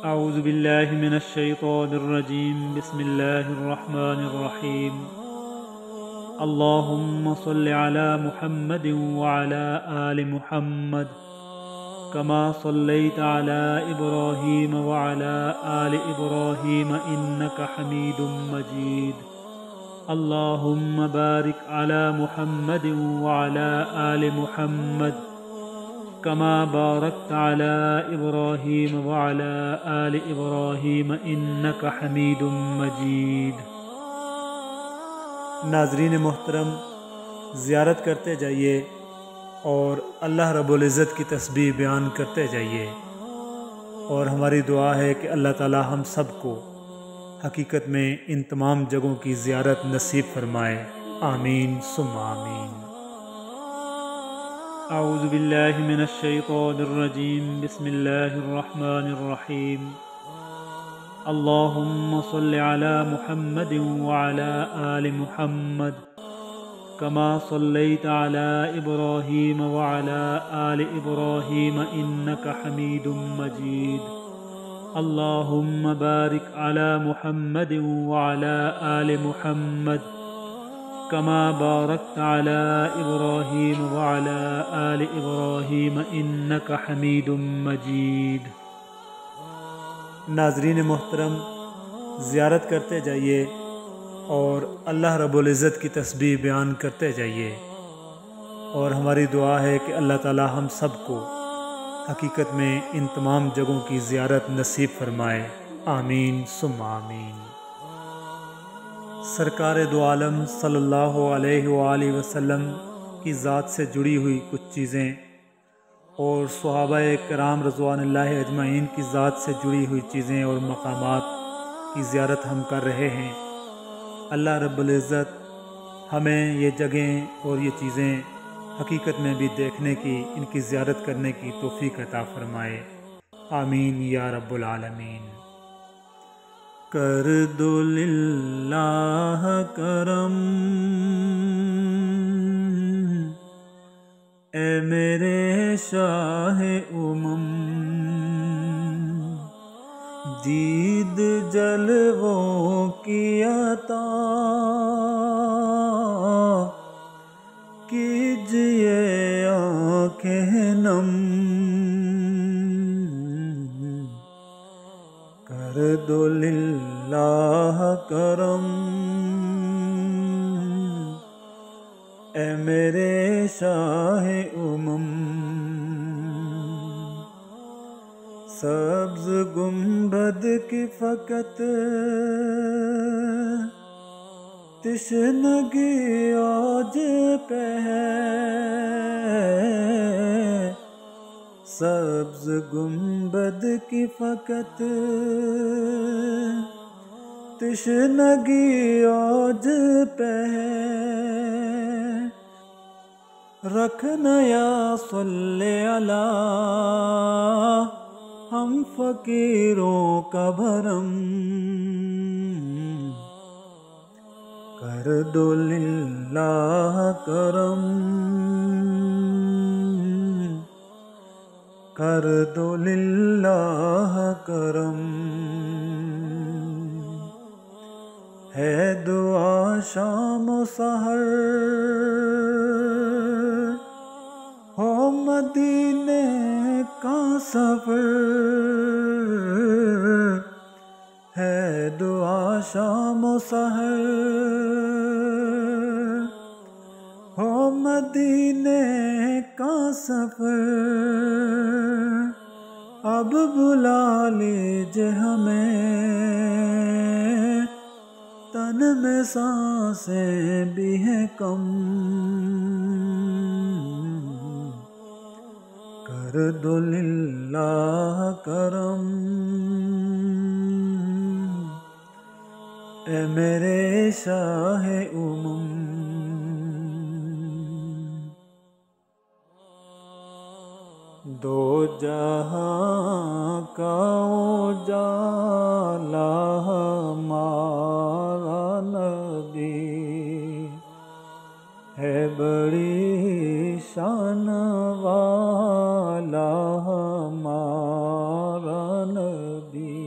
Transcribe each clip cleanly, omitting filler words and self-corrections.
اعوذ باللہ من الشیطان الرجیم بسم اللہ الرحمن الرحیم اللہم صل علی محمد وعلی آل محمد کما صلیت علی ابراہیم وعلی آل ابراہیم انک حمید مجید اللہم بارک علی محمد وعلی آل محمد کما بارکت علی ابراہیم وعلی آل ابراہیم انک حمید مجید۔ ناظرین محترم، زیارت کرتے جائیے اور اللہ رب العزت کی تسبیح بیان کرتے جائیے، اور ہماری دعا ہے کہ اللہ تعالی ہم سب کو حقیقت میں ان تمام جگہوں کی زیارت نصیب فرمائے، آمین ثم آمین۔ اعوذ باللہ من الشیطان الرجیم بسم اللہ الرحمن الرحیم اللہم صل علی محمد وعلی آل محمد کما صلیت علی ابراہیم وعلی آل ابراہیم انک حمید مجید اللہم بارک علی محمد وعلی آل محمد کما بارکت علی ابراہیم وعلی آل ابراہیم انک حمید مجید۔ ناظرین محترم، زیارت کرتے جائیے اور اللہ رب العزت کی تسبیح بیان کرتے جائیے، اور ہماری دعا ہے کہ اللہ تعالی ہم سب کو حقیقت میں ان تمام جگہوں کی زیارت نصیب فرمائے، آمین ثم آمین۔ سرکار دو عالم صلی اللہ علیہ وآلہ وسلم کی ذات سے جڑی ہوئی کچھ چیزیں اور صحابہ کرام رضوان اللہ اجمعین کی ذات سے جڑی ہوئی چیزیں اور مقامات کی زیارت ہم کر رہے ہیں۔ اللہ رب العزت ہمیں یہ جگہیں اور یہ چیزیں حقیقت میں بھی دیکھنے کی، ان کی زیارت کرنے کی توفیق عطا فرمائے، آمین یا رب العالمین۔ کر دو للہ کرم اے میرے شاہ دید جلووں کی عطا کیجئے آنکھیں نم، کر دو للہ کرم اے میرے شاہ سبز گنبد کی فقط تشنگی عوج پہ ہے، سبز گنبد کی فقط تشنگی عوج پہ ہے، رکھنا یا صلی علی ہم فقیروں کا بھرم، کر دو للہ کرم کر دو للہ کرم، ہے دعا شام و سحر ہو مدینے کا سفر، ہے دعا شام و سحر ہو مدینے کا سفر، اب بلا لیجے ہمیں تن میں سانسیں بھی ہیں کم، کر دو للہ کرم اے میرے شاہ دو جہاں کا اجالا ہمارا نبی ہے، بڑی شان والا ہمارا نبی،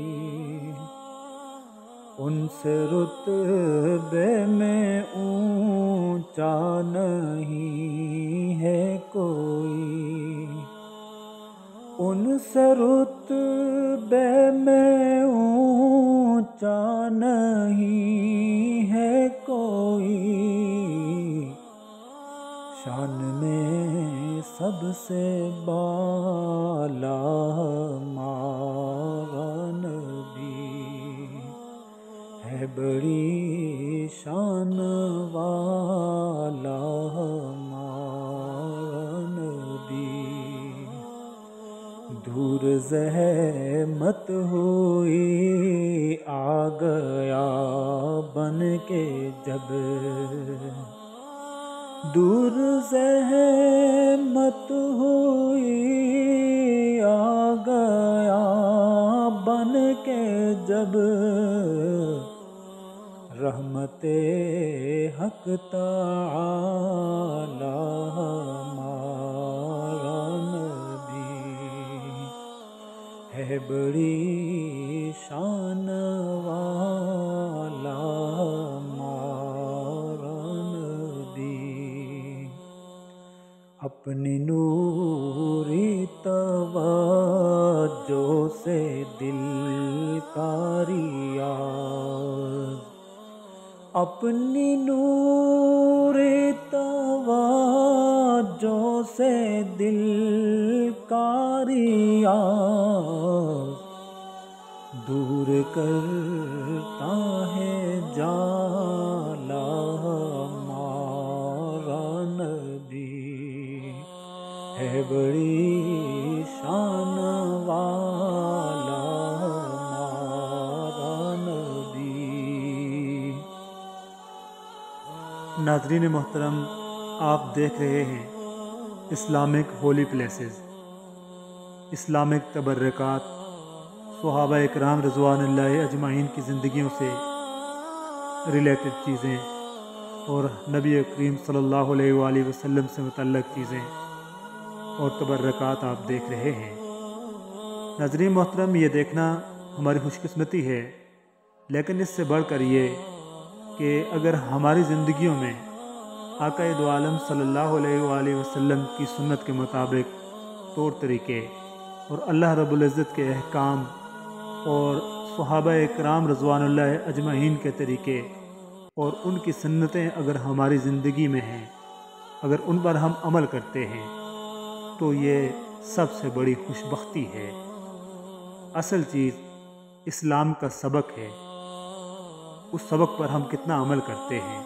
سے رتبے میں اونچا نہیں ہے کوئی، ان سے رتبے میں اونچا نہیں ہے کوئی، شان میں سب سے بالا ہمارا نبی ہے، بڑی شان والا ہمارا نبی، دور زحمت ہوئی آ گیا بن کے جب، دور زحمت ہوئی آ گیا بن کے جب، رحمت حق تعالی ہمارا نبی ہے، بڑی شان والا ہمارا نبی، اپنی نوری توجہ سے دل کا ریاض، اپنی نوری توجہ سے دل کا ریاض، دور کرتا ہے جالا ہمارا نبی ہے، بڑی شان والا ہمارا نبی۔ ناظرین محترم، آپ دیکھ رہے ہیں اسلامک ہولی پلیسز، اسلامک تبرکات، صحابہ اکرام رضوان اللہ اجمعین کی زندگیوں سے ریلیٹڈ چیزیں اور نبی کریم صلی اللہ علیہ وآلہ وسلم سے متعلق چیزیں اور تبرکات آپ دیکھ رہے ہیں۔ ناظرین محترم، یہ دیکھنا ہماری خوش قسمتی ہے، لیکن اس سے بڑھ کر یہ کہ اگر ہماری زندگیوں میں آقا دو عالم صلی اللہ علیہ وآلہ وسلم کی سنت کے مطابق طور طریقے اور اللہ رب العزت کے احکام اور صحابہ اکرام رضوان اللہ اجمعین کے طریقے اور ان کی سنتیں اگر ہماری زندگی میں ہیں، اگر ان پر ہم عمل کرتے ہیں تو یہ سب سے بڑی خوش بختی ہے۔ اصل چیز اسلام کا سبق ہے، اس سبق پر ہم کتنا عمل کرتے ہیں۔